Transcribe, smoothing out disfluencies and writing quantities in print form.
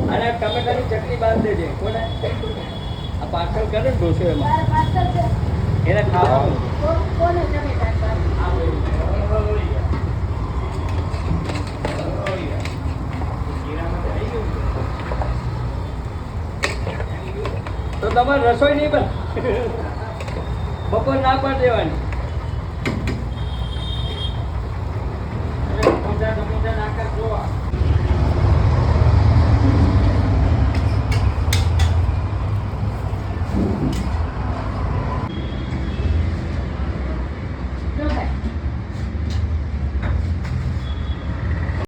અને ટમેટાની ચટણી બાંધ દેજે કોને આ પાર્સલ કરે ને ઢોસો એમાં એને ખાવાનું કોને ટમેટા તો તમારે રસોઈ નહીં બન બપોર ના પણ દેવાની